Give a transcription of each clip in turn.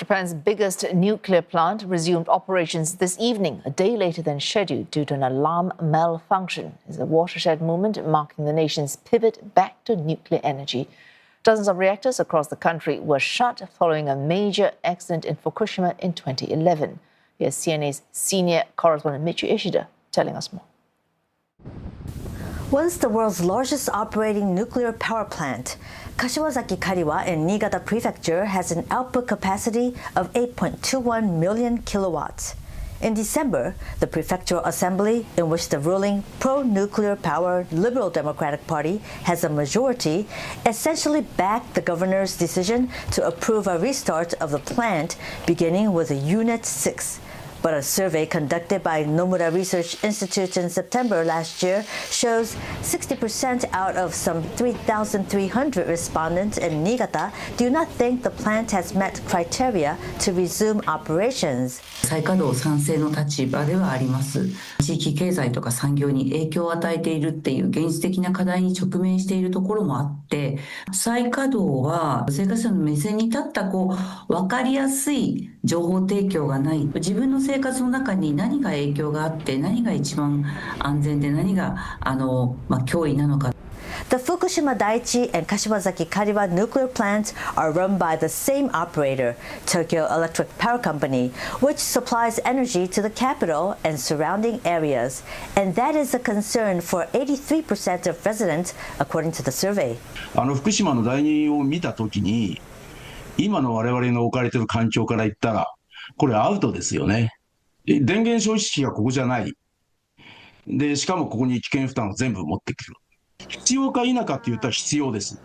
Japan's biggest nuclear plant resumed operations this evening, a day later than scheduled due to an alarm malfunction. It's a watershed movement marking the nation's pivot back to nuclear energy. Dozens of reactors across the country were shut following a major accident in Fukushima in 2011. Here's CNA's senior correspondent Michiyo Ishida telling us more. Once the world's largest operating nuclear power plant, Kashiwazaki-Kariwa in Niigata Prefecture has an output capacity of 8.21 million kilowatts. In December, the prefectural assembly, in which the ruling pro-nuclear power Liberal Democratic Party has a majority, essentially backed the governor's decision to approve a restart of the plant beginning with Unit 6. But a survey conducted by Nomura Research Institute in September last year shows 60% out of some 3,300 respondents in Niigata do not think the plant has met criteria to resume operations. 再稼働賛成の立場ではあります。地域経済とか産業に影響を与えているっていう現実的な課題に直面しているところもあって、再稼働は生活者の目線に立った分かりやすい情報提供がない。自分の生活の中に何が影響があって何が一番安全で何が脅威なのか。The Fukushima Daiichi and Kashiwazaki-Kariwa nuclear plants are run by the same operator, Tokyo Electric Power Company, which supplies energy to the capital and surrounding areas. And that is a concern for 83% of residents, according to the survey. 福島の第二を見たときに、今の我々の置かれている環境から言ったら、これアウトですよね。電源消費式がここじゃない。で、しかもここに危険負担を全部持ってくる。必要か否かって言ったら必要です。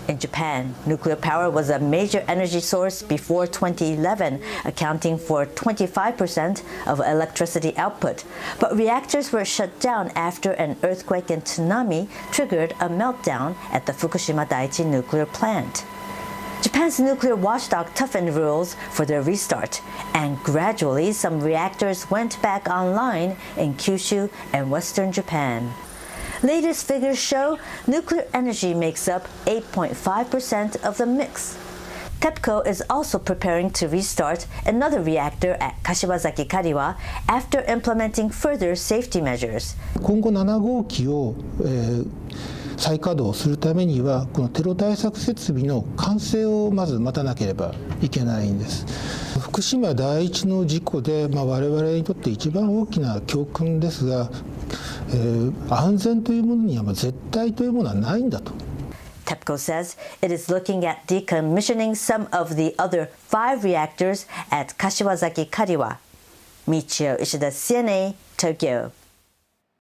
In Japan, nuclear power was a major energy source before 2011, accounting for 25% of electricity output. But reactors were shut down after an earthquake and tsunami triggered a meltdown at the Fukushima Daiichi nuclear plant. Japan's nuclear watchdog toughened rules for their restart, and gradually some reactors went back online in Kyushu and western Japan. Latest figures show nuclear energy makes up 8.5% of the mix. TEPCO is also preparing to restart another reactor at Kashiwazaki-Kariwa after implementing further safety measures. 今後7号機を再稼働するためにはこのテロ対策設備の完成をまず待たなければいけないんです。福島第一の事故で、我々にとって一番大きな教訓ですが、安全というものには絶対というものはないんだと。TEPCO says it is looking at decommissioning some of the other 5 reactors at Kashiwazaki-Kariwa. Michiyo Ishida, CNA, Tokyo.